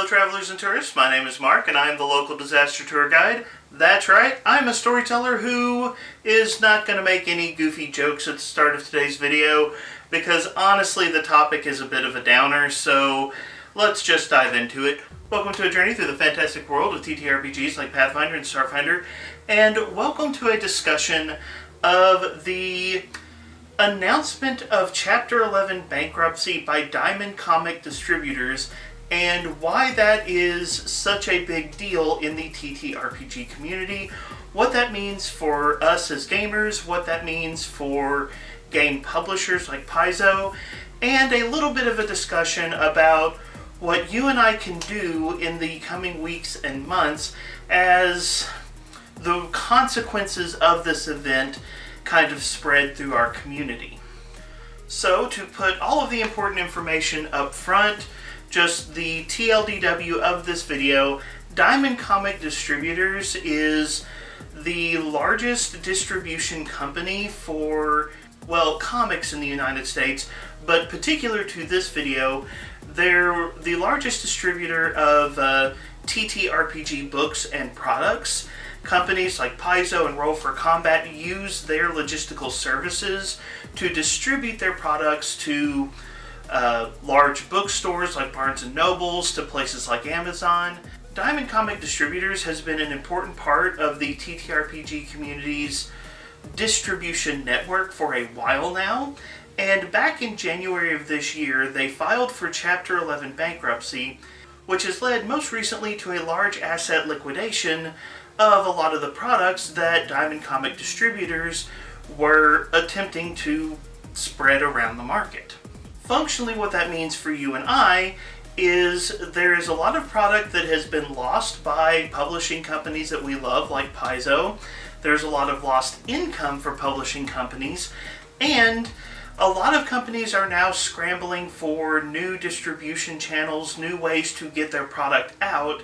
travelers and tourists, my name is Mark and I am the local disaster tour guide. That's right, I'm a storyteller who is not going to make any goofy jokes at the start of today's video because honestly the topic is a bit of a downer, so let's just dive into it. Welcome to a journey through the fantastic world of TTRPGs like Pathfinder and Starfinder, and welcome to a discussion of the announcement of Chapter 11 Bankruptcy by Diamond Comics Distributors and why that is such a big deal in the TTRPG community, what that means for us as gamers, what that means for game publishers like Paizo, and a little bit of a discussion about what you and I can do in the coming weeks and months as the consequences of this event kind of spread through our community. So to put all of the important information up front, just the TLDW of this video, Diamond Comics Distributors is the largest distribution company for, well, comics in the United States, but particular to this video, they're the largest distributor of TTRPG books and products. Companies like Paizo and Roll for Combat use their logistical services to distribute their products to large bookstores like Barnes & Nobles, to places like Amazon. Diamond Comics Distributors has been an important part of the TTRPG community's distribution network for a while now, and back in January of this year they filed for Chapter 11 bankruptcy, which has led most recently to a large asset liquidation of a lot of the products that Diamond Comics Distributors were attempting to spread around the market. Functionally, what that means for you and I is there is a lot of product that has been lost by publishing companies that we love, like Paizo. There's a lot of lost income for publishing companies, and a lot of companies are now scrambling for new distribution channels, new ways to get their product out,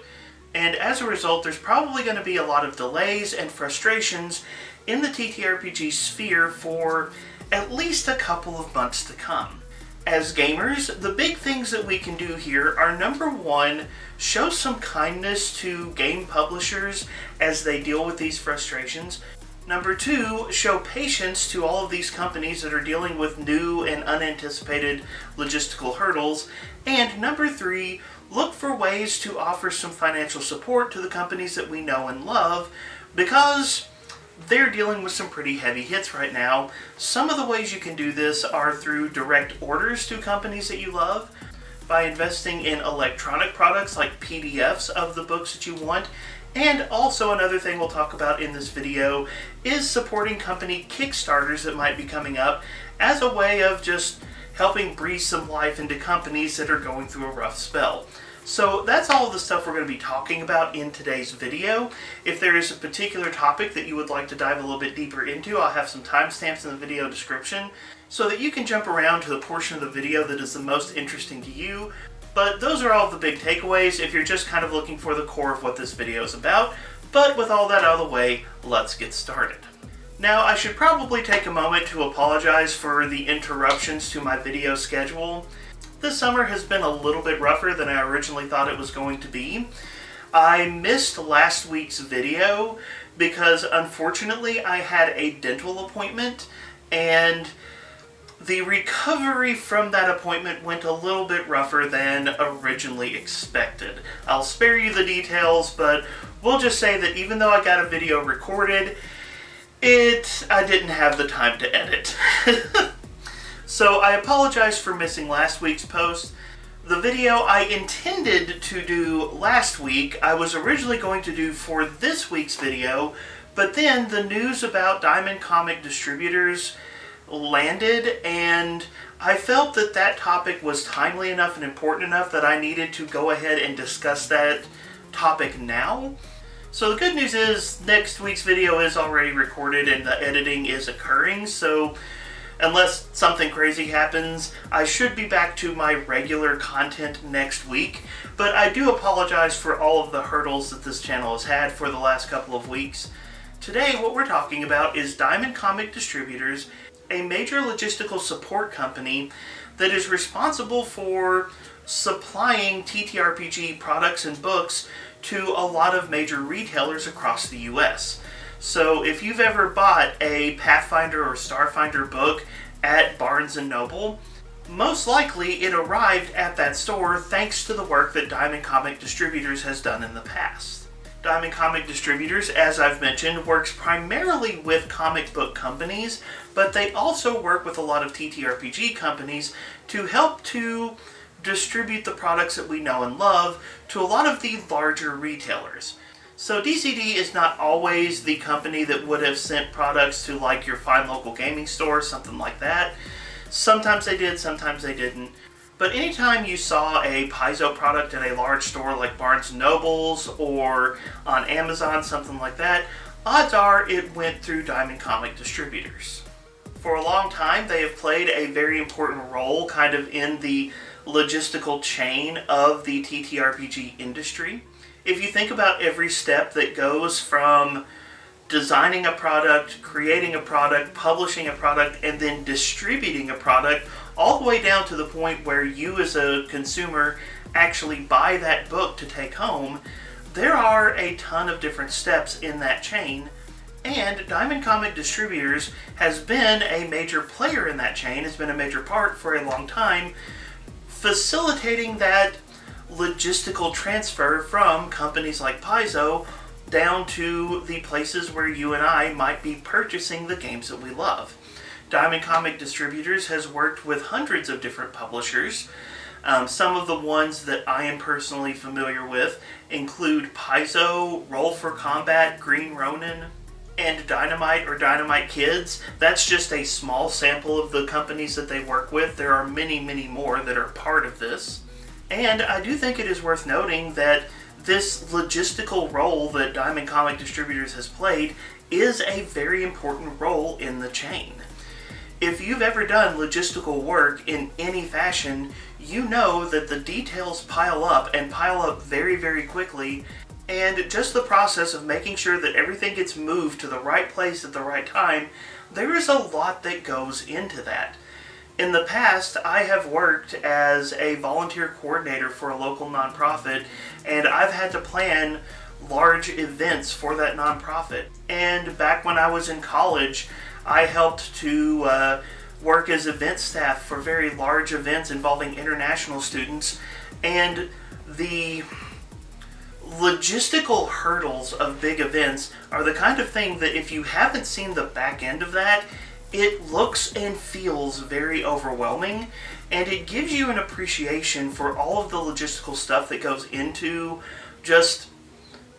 and as a result, there's probably going to be a lot of delays and frustrations in the TTRPG sphere for at least a couple of months to come. As gamers, the big things that we can do here are, number one, show some kindness to game publishers as they deal with these frustrations. Number two, show patience to all of these companies that are dealing with new and unanticipated logistical hurdles. And number three, look for ways to offer some financial support to the companies that we know and love, because they're dealing with some pretty heavy hits right now. Some of the ways you can do this are through direct orders to companies that you love, by investing in electronic products like PDFs of the books that you want, and also another thing we'll talk about in this video is supporting company Kickstarters that might be coming up as a way of just helping breathe some life into companies that are going through a rough spell. So that's all of the stuff we're going to be talking about in today's video. If there is a particular topic that you would like to dive a little bit deeper into, I'll have some timestamps in the video description so that you can jump around to the portion of the video that is the most interesting to you. But those are all of the big takeaways if you're just kind of looking for the core of what this video is about. But with all that out of the way, let's get started. Now, I should probably take a moment to apologize for the interruptions to my video schedule. This summer has been a little bit rougher than I originally thought it was going to be. I missed last week's video because unfortunately I had a dental appointment, and the recovery from that appointment went a little bit rougher than originally expected. I'll spare you the details, but we'll just say that even though I got a video recorded, I didn't have the time to edit. So I apologize for missing last week's post. The video I intended to do last week, I was originally going to do for this week's video, but then the news about Diamond Comics Distributors landed, and I felt that that topic was timely enough and important enough that I needed to go ahead and discuss that topic now. So the good news is next week's video is already recorded and the editing is occurring, so unless something crazy happens, I should be back to my regular content next week. But I do apologize for all of the hurdles that this channel has had for the last couple of weeks. Today, what we're talking about is Diamond Comics Distributors, a major logistical support company that is responsible for supplying TTRPG products and books to a lot of major retailers across the US. So if you've ever bought a Pathfinder or Starfinder book at Barnes & Noble, most likely it arrived at that store thanks to the work that Diamond Comic Distributors has done in the past. Diamond Comic Distributors, as I've mentioned, works primarily with comic book companies, but they also work with a lot of TTRPG companies to help to distribute the products that we know and love to a lot of the larger retailers. So DCD is not always the company that would have sent products to like your fine local gaming store, something like that. Sometimes they did, sometimes they didn't. But anytime you saw a Paizo product at a large store like Barnes & Noble's or on Amazon, something like that, odds are it went through Diamond Comic Distributors. For a long time, they have played a very important role kind of in the logistical chain of the TTRPG industry. If you think about every step that goes from designing a product, creating a product, publishing a product, and then distributing a product, all the way down to the point where you as a consumer actually buy that book to take home, there are a ton of different steps in that chain, and Diamond Comic Distributors has been a major player in that chain, has been a major part for a long time, facilitating that logistical transfer from companies like Paizo down to the places where you and I might be purchasing the games that we love. Diamond Comic Distributors has worked with hundreds of different publishers. Some of the ones that I am personally familiar with include Paizo, Roll for Combat, Green Ronin, and Dynamite or Dynamite Kids. That's just a small sample of the companies that they work with. There are many, many more that are part of this. And I do think it is worth noting that this logistical role that Diamond Comic Distributors has played is a very important role in the chain. If you've ever done logistical work in any fashion, you know that the details pile up and pile up very, very quickly, and just the process of making sure that everything gets moved to the right place at the right time, there is a lot that goes into that. In the past, I have worked as a volunteer coordinator for a local nonprofit, and I've had to plan large events for that nonprofit. And back when I was in college, I helped to work as event staff for very large events involving international students, and the logistical hurdles of big events are the kind of thing that if you haven't seen the back end of that, it looks and feels very overwhelming, and it gives you an appreciation for all of the logistical stuff that goes into just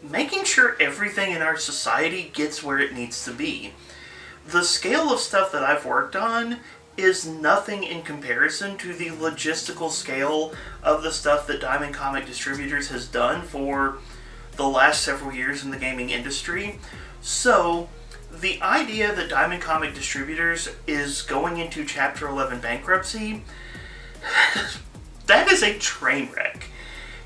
making sure everything in our society gets where it needs to be. The scale of stuff that I've worked on is nothing in comparison to the logistical scale of the stuff that Diamond Comic Distributors has done for the last several years in the gaming industry. So the idea that Diamond Comic Distributors is going into Chapter 11 bankruptcy, that is a train wreck.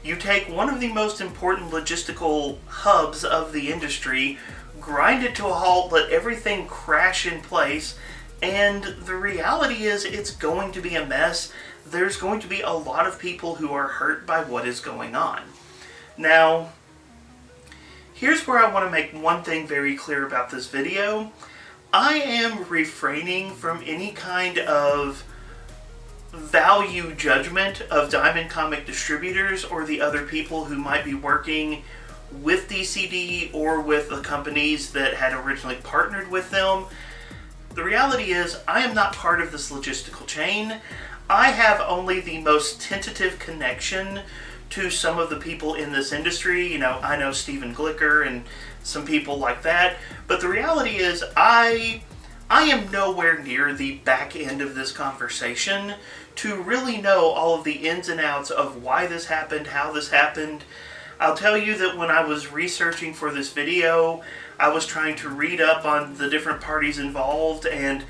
You take one of the most important logistical hubs of the industry, grind it to a halt, let everything crash in place, and the reality is it's going to be a mess. There's going to be a lot of people who are hurt by what is going on. Now, here's where I want to make one thing very clear about this video. I am refraining from any kind of value judgment of Diamond Comic Distributors or the other people who might be working with DCD or with the companies that had originally partnered with them. The reality is, I am not part of this logistical chain. I have only the most tentative connection to some of the people in this industry. You know, I know Stephen Glicker and some people like that. But the reality is, I am nowhere near the back end of this conversation to really know all of the ins and outs of why this happened, how this happened. I'll tell you that when I was researching for this video, I was trying to read up on the different parties involved, and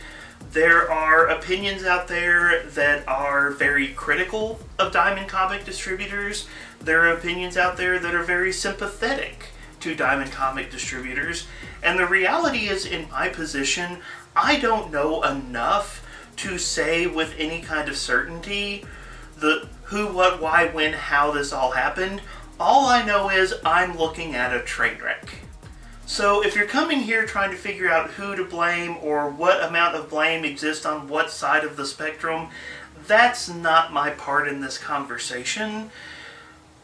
there are opinions out there that are very critical of Diamond Comic Distributors. There are opinions out there that are very sympathetic to Diamond Comic Distributors. And the reality is, in my position, I don't know enough to say with any kind of certainty who, what, why, when, how this all happened. All I know is I'm looking at a train wreck. So if you're coming here trying to figure out who to blame or what amount of blame exists on what side of the spectrum, that's not my part in this conversation.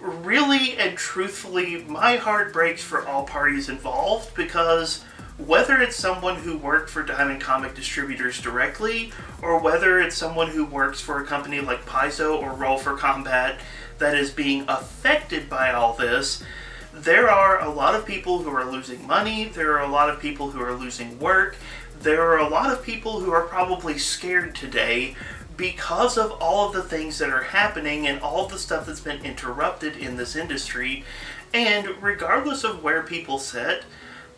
Really and truthfully, my heart breaks for all parties involved, because whether it's someone who worked for Diamond Comic Distributors directly, or whether it's someone who works for a company like Paizo or Roll for Combat that is being affected by all this, there are a lot of people who are losing money, there are a lot of people who are losing work, there are a lot of people who are probably scared today because of all of the things that are happening and all of the stuff that's been interrupted in this industry. And regardless of where people sit,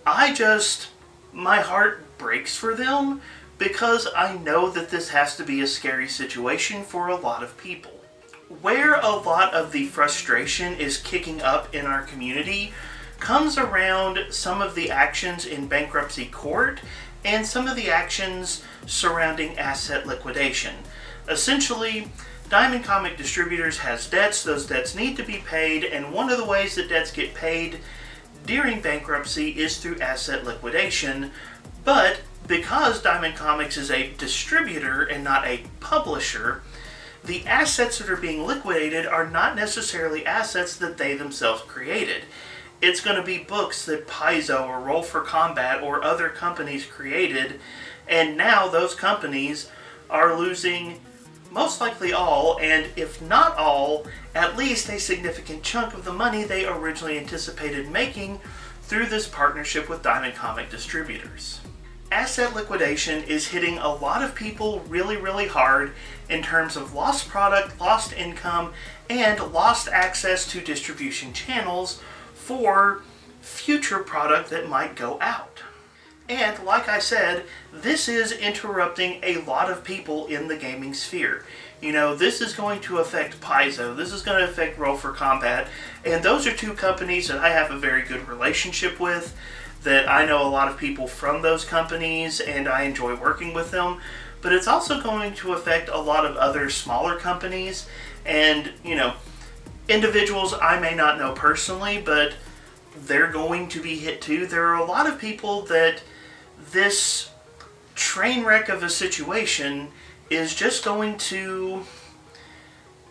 my heart breaks for them, because I know that this has to be a scary situation for a lot of people. Where a lot of the frustration is kicking up in our community comes around some of the actions in bankruptcy court and some of the actions surrounding asset liquidation. Essentially, Diamond Comic Distributors has debts, those debts need to be paid, and one of the ways that debts get paid during bankruptcy is through asset liquidation. But because Diamond Comics is a distributor and not a publisher, the assets that are being liquidated are not necessarily assets that they themselves created. It's going to be books that Paizo or Roll for Combat or other companies created, and now those companies are losing most likely all, and if not all, at least a significant chunk of the money they originally anticipated making through this partnership with Diamond Comic Distributors. Asset liquidation is hitting a lot of people really, really hard in terms of lost product, lost income, and lost access to distribution channels for future product that might go out. And like I said, this is interrupting a lot of people in the gaming sphere. You know, this is going to affect Paizo, this is going to affect Roll for Combat, and those are two companies that I have a very good relationship with, that I know a lot of people from those companies and I enjoy working with them. But it's also going to affect a lot of other smaller companies and, individuals I may not know personally, but they're going to be hit too. There are a lot of people that this train wreck of a situation is just going to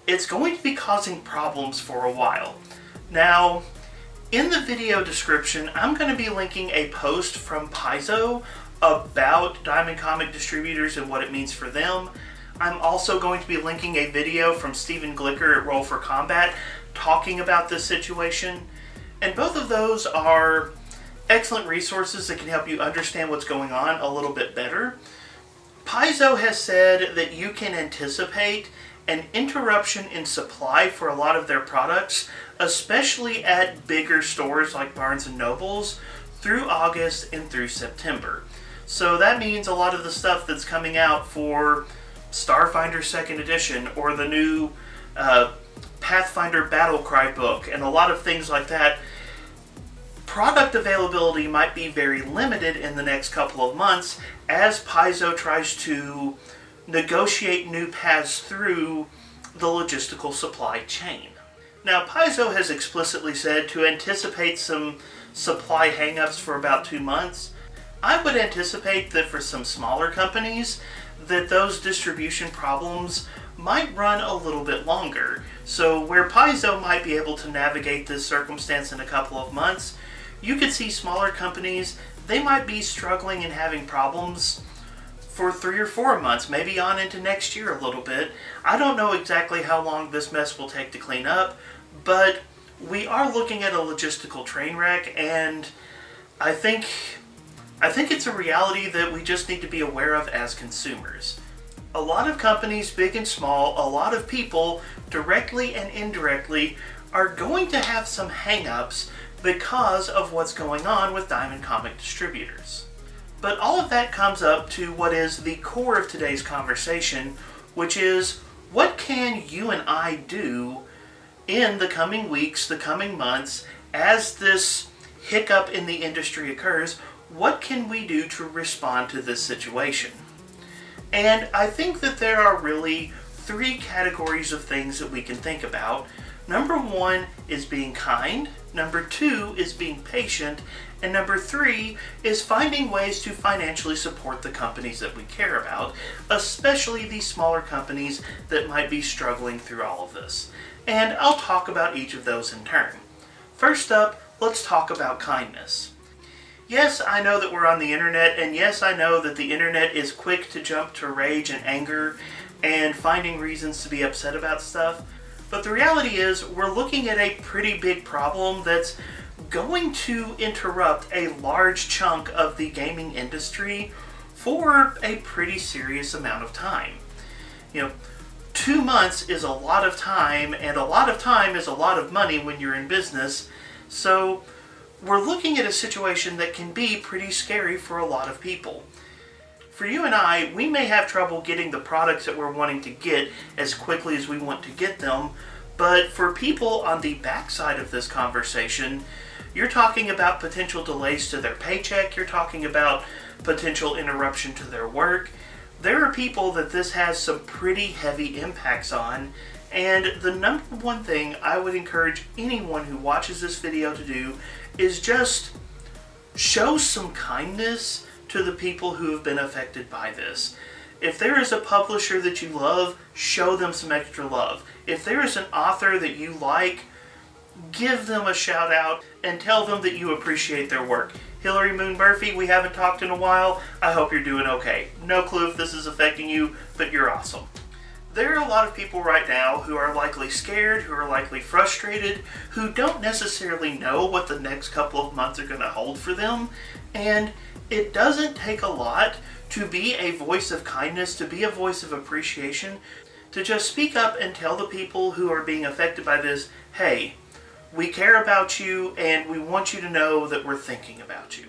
be causing problems for a while. Now, in the video description, I'm going to be linking a post from Paizo about Diamond Comic Distributors and what it means for them. I'm also going to be linking a video from Stephen Glicker at Roll for Combat talking about this situation. And both of those are excellent resources that can help you understand what's going on a little bit better. Paizo has said that you can anticipate an interruption in supply for a lot of their products, especially at bigger stores like Barnes & Noble's, through August and through September. So that means a lot of the stuff that's coming out for Starfinder 2nd Edition or the new Pathfinder Battlecry book and a lot of things like that, product availability might be very limited in the next couple of months as Paizo tries to negotiate new paths through the logistical supply chain. Now, Paizo has explicitly said to anticipate some supply hangups for about 2 months. I would anticipate that for some smaller companies, that those distribution problems might run a little bit longer. So where Paizo might be able to navigate this circumstance in a couple of months, you could see smaller companies, they might be struggling and having problems for 3 or 4 months, maybe on into next year a little bit. I don't know exactly how long this mess will take to clean up, but we are looking at a logistical train wreck, and I think it's a reality that we just need to be aware of as consumers. A lot of companies, big and small, a lot of people, directly and indirectly, are going to have some hang-ups because of what's going on with Diamond Comic Distributors. But all of that comes up to what is the core of today's conversation, which is, what can you and I do in the coming weeks, the coming months, as this hiccup in the industry occurs? What can we do to respond to this situation? And I think that there are really three categories of things that we can think about. Number one is being kind, number two is being patient, and number three is finding ways to financially support the companies that we care about, especially these smaller companies that might be struggling through all of this. And I'll talk about each of those in turn. First up, let's talk about kindness. Yes, I know that we're on the internet, and yes, I know that the internet is quick to jump to rage and anger and finding reasons to be upset about stuff. But the reality is, we're looking at a pretty big problem that's going to interrupt a large chunk of the gaming industry for a pretty serious amount of time. 2 months is a lot of time, and a lot of time is a lot of money when you're in business. So we're looking at a situation that can be pretty scary for a lot of people. For you and I, we may have trouble getting the products that we're wanting to get as quickly as we want to get them, but for people on the backside of this conversation, you're talking about potential delays to their paycheck, you're talking about potential interruption to their work. There are people that this has some pretty heavy impacts on, and the number one thing I would encourage anyone who watches this video to do is just show some kindness to the people who have been affected by this. If there is a publisher that you love, show them some extra love. If there is an author that you like, give them a shout out and tell them that you appreciate their work. Hillary Moon Murphy, we haven't talked in a while. I hope you're doing okay. No clue if this is affecting you, but you're awesome. There are a lot of people right now who are likely scared, who are likely frustrated, who don't necessarily know what the next couple of months are going to hold for them, and it doesn't take a lot to be a voice of kindness, to be a voice of appreciation, to just speak up and tell the people who are being affected by this, hey, we care about you and we want you to know that we're thinking about you.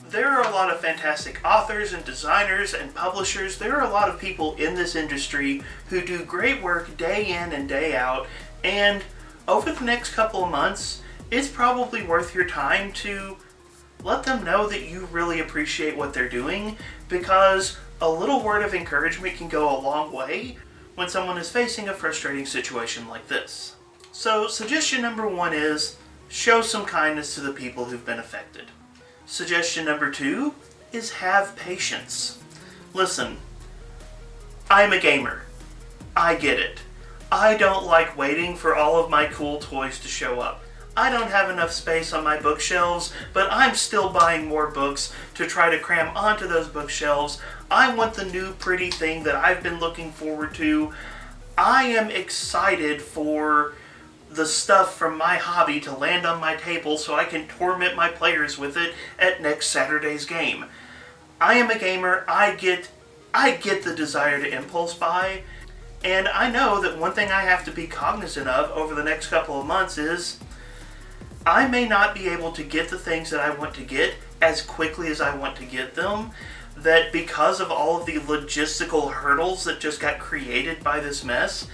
There are a lot of fantastic authors and designers and publishers. There are a lot of people in this industry who do great work day in and day out, and over the next couple of months, it's probably worth your time to let them know that you really appreciate what they're doing, because a little word of encouragement can go a long way when someone is facing a frustrating situation like this. So suggestion number one is show some kindness to the people who've been affected. Suggestion number two is have patience. Listen, I'm a gamer. I get it. I don't like waiting for all of my cool toys to show up. I don't have enough space on my bookshelves, but I'm still buying more books to try to cram onto those bookshelves. I want the new pretty thing that I've been looking forward to. I am excited for the stuff from my hobby to land on my table so I can torment my players with it at next Saturday's game. I am a gamer. I get the desire to impulse buy, and I know that one thing I have to be cognizant of over the next couple of months is I may not be able to get the things that I want to get as quickly as I want to get them, that because of all of the logistical hurdles that just got created by this mess,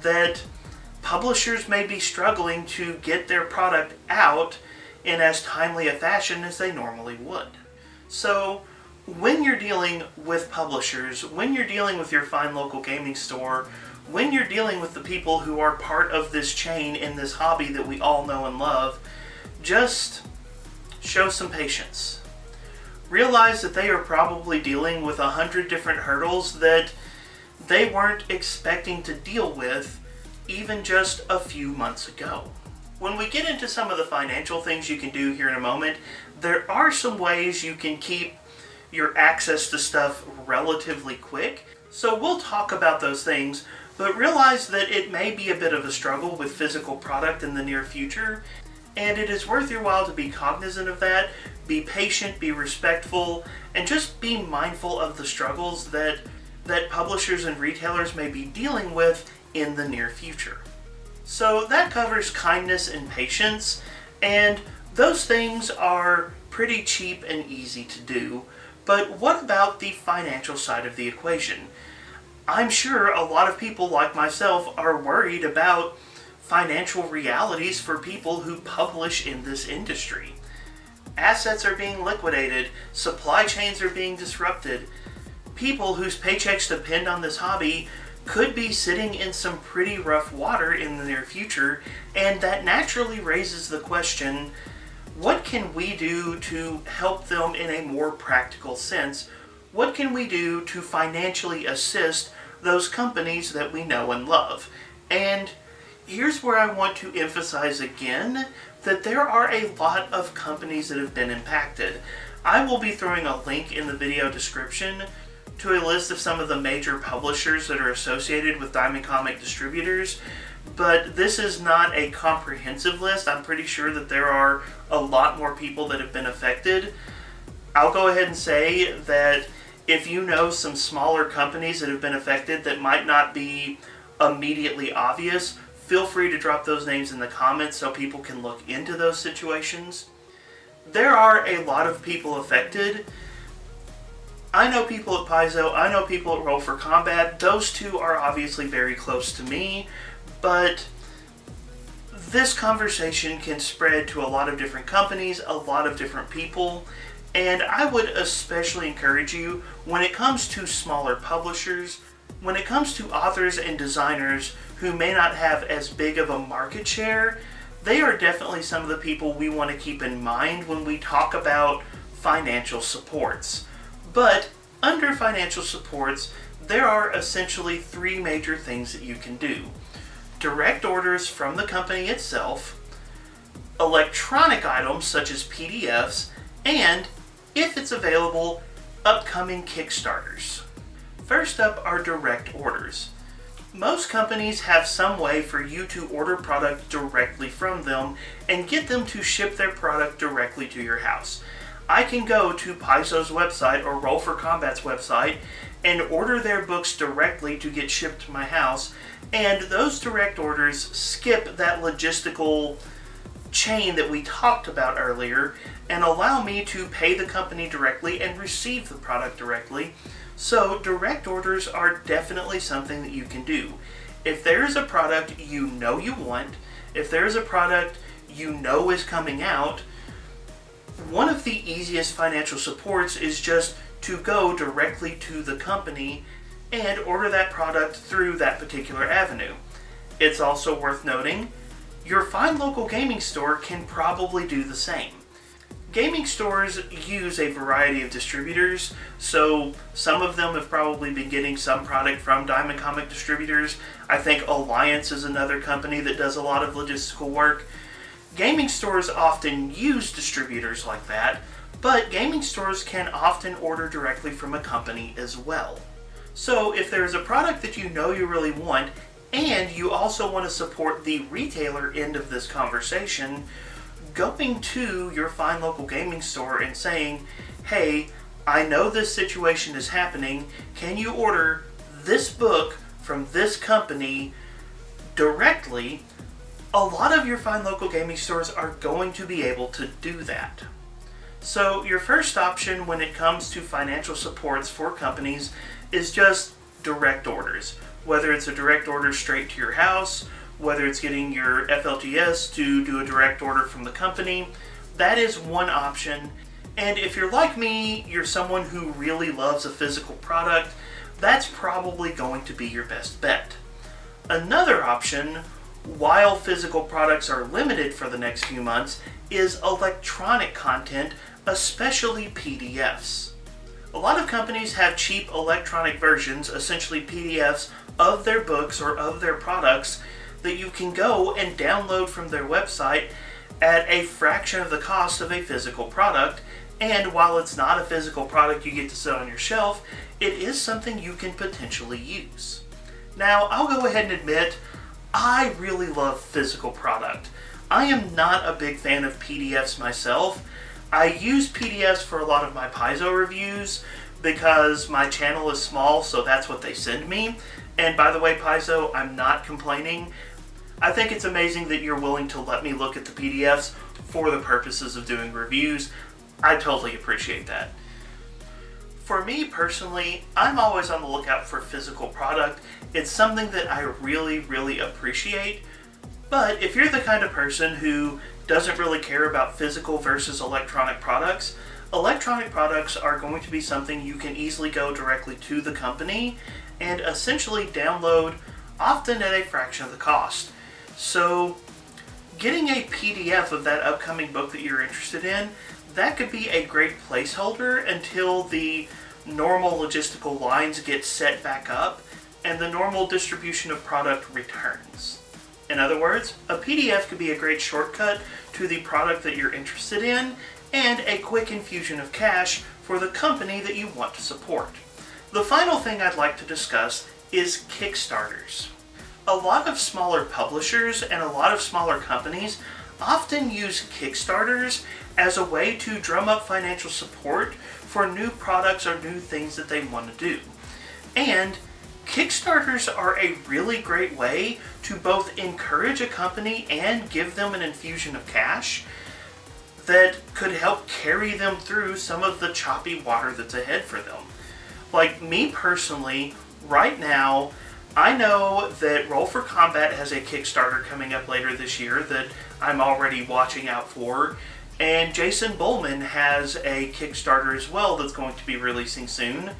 that publishers may be struggling to get their product out in as timely a fashion as they normally would. So when you're dealing with publishers, when you're dealing with your fine local gaming store, when you're dealing with the people who are part of this chain in this hobby that we all know and love, just show some patience. Realize that they are probably dealing with 100 different hurdles that they weren't expecting to deal with even just a few months ago. When we get into some of the financial things you can do here in a moment, there are some ways you can keep your access to stuff relatively quick. So we'll talk about those things, but realize that it may be a bit of a struggle with physical product in the near future, and it is worth your while to be cognizant of that, be patient, be respectful, and just be mindful of the struggles that publishers and retailers may be dealing with in the near future. So that covers kindness and patience, and those things are pretty cheap and easy to do. But what about the financial side of the equation? I'm sure a lot of people like myself are worried about financial realities for people who publish in this industry. Assets are being liquidated, supply chains are being disrupted. People whose paychecks depend on this hobby could be sitting in some pretty rough water in the near future, and that naturally raises the question, what can we do to help them in a more practical sense? What can we do to financially assist those companies that we know and love? And here's where I want to emphasize again that there are a lot of companies that have been impacted. I will be throwing a link in the video description to a list of some of the major publishers that are associated with Diamond Comics Distributors, but this is not a comprehensive list. I'm pretty sure that there are a lot more people that have been affected. I'll go ahead and say that if you know some smaller companies that have been affected that might not be immediately obvious, feel free to drop those names in the comments so people can look into those situations. There are a lot of people affected. I know people at Paizo, I know people at Roll for Combat. Those two are obviously very close to me, but this conversation can spread to a lot of different companies, a lot of different people, and I would especially encourage you, when it comes to smaller publishers, when it comes to authors and designers who may not have as big of a market share, they are definitely some of the people we want to keep in mind when we talk about financial supports. But under financial supports, there are essentially three major things that you can do. Direct orders from the company itself, electronic items such as PDFs, and, if it's available, upcoming Kickstarters. First up are direct orders. Most companies have some way for you to order product directly from them and get them to ship their product directly to your house. I can go to Paizo's website or Roll for Combat's website and order their books directly to get shipped to my house, and those direct orders skip that logistical chain that we talked about earlier and allow me to pay the company directly and receive the product directly. So direct orders are definitely something that you can do. If there is a product you know you want, if there is a product you know is coming out, one of the easiest financial supports is just to go directly to the company and order that product through that particular avenue. It's also worth noting, your fine local gaming store can probably do the same. Gaming stores use a variety of distributors, so some of them have probably been getting some product from Diamond Comics Distributors. I think Alliance is another company that does a lot of logistical work. Gaming stores often use distributors like that, but gaming stores can often order directly from a company as well. So if there's a product that you know you really want, and you also want to support the retailer end of this conversation, going to your fine local gaming store and saying, hey, I know this situation is happening, can you order this book from this company directly? A lot of your fine local gaming stores are going to be able to do that. So your first option when it comes to financial supports for companies is just direct orders. Whether it's a direct order straight to your house, whether it's getting your FLTS to do a direct order from the company, that is one option. And if you're like me, you're someone who really loves a physical product, that's probably going to be your best bet. Another option, while physical products are limited for the next few months, is electronic content, especially PDFs. A lot of companies have cheap electronic versions, essentially PDFs, of their books or of their products that you can go and download from their website at a fraction of the cost of a physical product. And while it's not a physical product you get to sit on your shelf, it is something you can potentially use. Now, I'll go ahead and admit, I really love physical product. I am not a big fan of PDFs myself. I use PDFs for a lot of my Paizo reviews because my channel is small, so that's what they send me. And by the way, Paizo, I'm not complaining. I think it's amazing that you're willing to let me look at the PDFs for the purposes of doing reviews. I totally appreciate that. For me personally, I'm always on the lookout for physical product. It's something that I really, really appreciate. But if you're the kind of person who doesn't really care about physical versus electronic products are going to be something you can easily go directly to the company and essentially download, often at a fraction of the cost. So getting a PDF of that upcoming book that you're interested in, that could be a great placeholder until the normal logistical lines get set back up and the normal distribution of product returns. In other words, a PDF could be a great shortcut to the product that you're interested in and a quick infusion of cash for the company that you want to support. The final thing I'd like to discuss is Kickstarters. A lot of smaller publishers and a lot of smaller companies often use Kickstarters as a way to drum up financial support for new products or new things that they want to do. And Kickstarters are a really great way to both encourage a company and give them an infusion of cash that could help carry them through some of the choppy water that's ahead for them. Like me personally, right now, I know that Roll for Combat has a Kickstarter coming up later this year that I'm already watching out for, and Jason Bullman has a Kickstarter as well that's going to be releasing soon,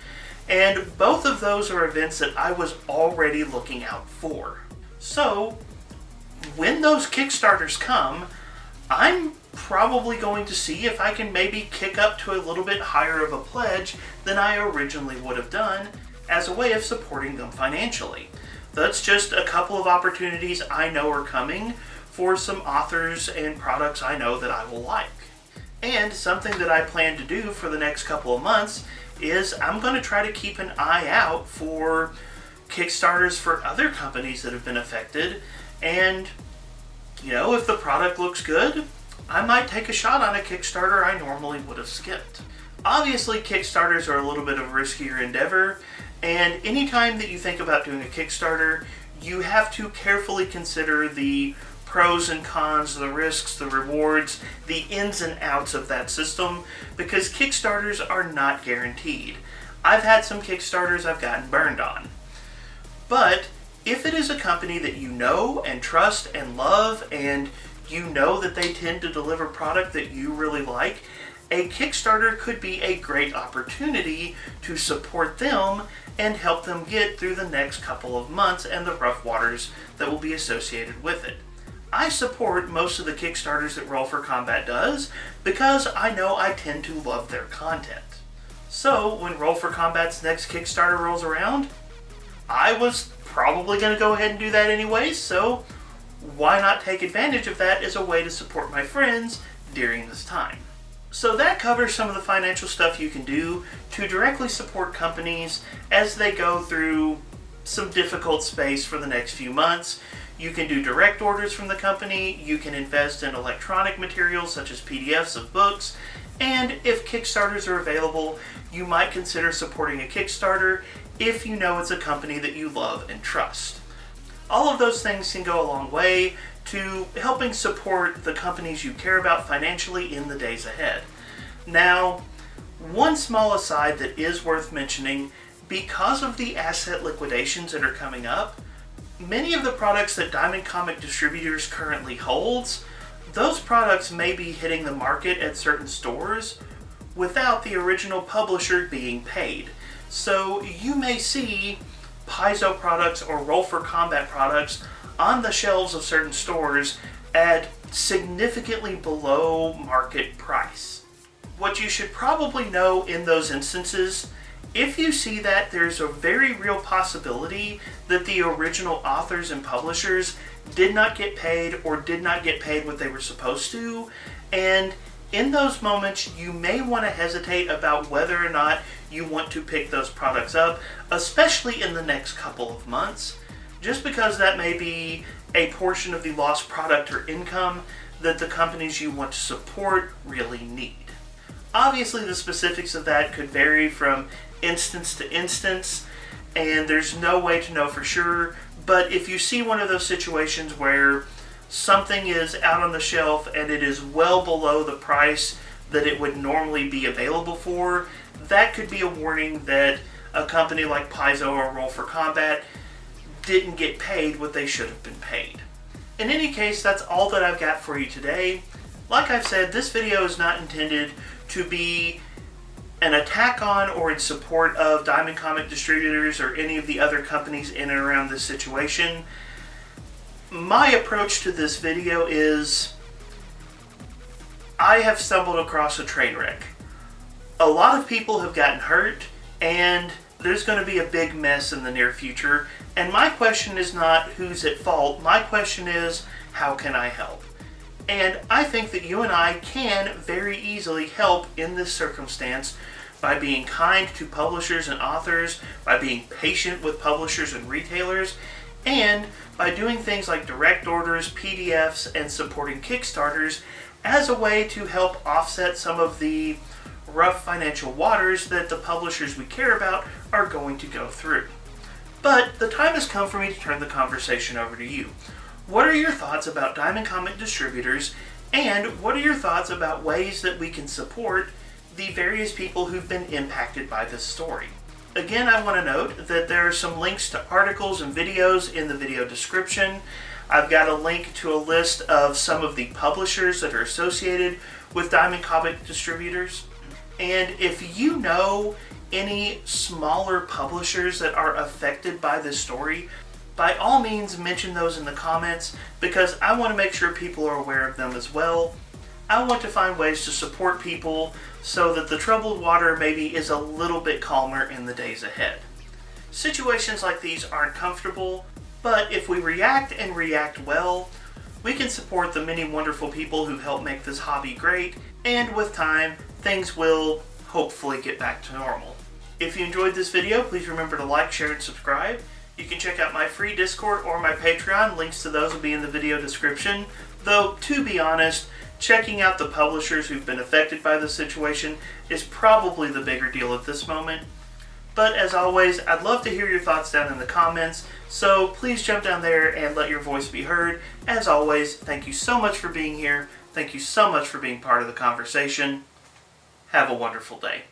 and both of those are events that I was already looking out for. So, when those Kickstarters come, I'm probably going to see if I can maybe kick up to a little bit higher of a pledge than I originally would have done as a way of supporting them financially. That's just a couple of opportunities I know are coming for some authors and products I know that I will like. And something that I plan to do for the next couple of months is I'm going to try to keep an eye out for Kickstarters for other companies that have been affected, and if the product looks good, I might take a shot on a Kickstarter I normally would have skipped. Obviously, Kickstarters are a little bit of a riskier endeavor, and anytime that you think about doing a Kickstarter, you have to carefully consider the pros and cons, the risks, the rewards, the ins and outs of that system, because Kickstarters are not guaranteed. I've had some Kickstarters I've gotten burned on. But if it is a company that you know and trust and love, and you know that they tend to deliver product that you really like, a Kickstarter could be a great opportunity to support them and help them get through the next couple of months and the rough waters that will be associated with it. I support most of the Kickstarters that Roll for Combat does because I know I tend to love their content. So when Roll for Combat's next Kickstarter rolls around, I was probably going to go ahead and do that anyway, so why not take advantage of that as a way to support my friends during this time? So that covers some of the financial stuff you can do to directly support companies as they go through some difficult space for the next few months. You can do direct orders from the company, you can invest in electronic materials such as PDFs of books, and if Kickstarters are available, you might consider supporting a Kickstarter if you know it's a company that you love and trust. All of those things can go a long way to helping support the companies you care about financially in the days ahead. Now, one small aside that is worth mentioning, because of the asset liquidations that are coming up, many of the products that Diamond Comics Distributors currently holds, those products may be hitting the market at certain stores without the original publisher being paid. So you may see Paizo products or Roll for Combat products on the shelves of certain stores at significantly below market price. What you should probably know in those instances, if you see that, there's a very real possibility that the original authors and publishers did not get paid or did not get paid what they were supposed to, and in those moments you may want to hesitate about whether or not you want to pick those products up, especially in the next couple of months, just because that may be a portion of the lost product or income that the companies you want to support really need. Obviously, the specifics of that could vary from instance to instance, and there's no way to know for sure, but if you see one of those situations where something is out on the shelf and it is well below the price that it would normally be available for, that could be a warning that a company like Paizo or Roll for Combat didn't get paid what they should have been paid. In any case, that's all that I've got for you today. Like I've said, this video is not intended to be an attack on or in support of Diamond Comic Distributors or any of the other companies in and around this situation. My approach to this video is I have stumbled across a train wreck. A lot of people have gotten hurt, and there's going to be a big mess in the near future. And my question is not who's at fault. My question is, how can I help? And I think that you and I can very easily help in this circumstance by being kind to publishers and authors, by being patient with publishers and retailers, and by doing things like direct orders, PDFs, and supporting Kickstarters as a way to help offset some of the rough financial waters that the publishers we care about are going to go through. But the time has come for me to turn the conversation over to you. What are your thoughts about Diamond Comic Distributors, and what are your thoughts about ways that we can support the various people who've been impacted by this story? Again, I want to note that there are some links to articles and videos in the video description. I've got a link to a list of some of the publishers that are associated with Diamond Comic Distributors. And if you know any smaller publishers that are affected by this story, by all means mention those in the comments, because I want to make sure people are aware of them as well. I want to find ways to support people so that the troubled water maybe is a little bit calmer in the days ahead. Situations like these aren't comfortable, but if we react and react well, we can support the many wonderful people who help make this hobby great, and with time, things will hopefully get back to normal. If you enjoyed this video, please remember to like, share, and subscribe. You can check out my free Discord or my Patreon. Links to those will be in the video description. Though, to be honest, checking out the publishers who've been affected by this situation is probably the bigger deal at this moment. But as always, I'd love to hear your thoughts down in the comments, so please jump down there and let your voice be heard. As always, thank you so much for being here. Thank you so much for being part of the conversation. Have a wonderful day.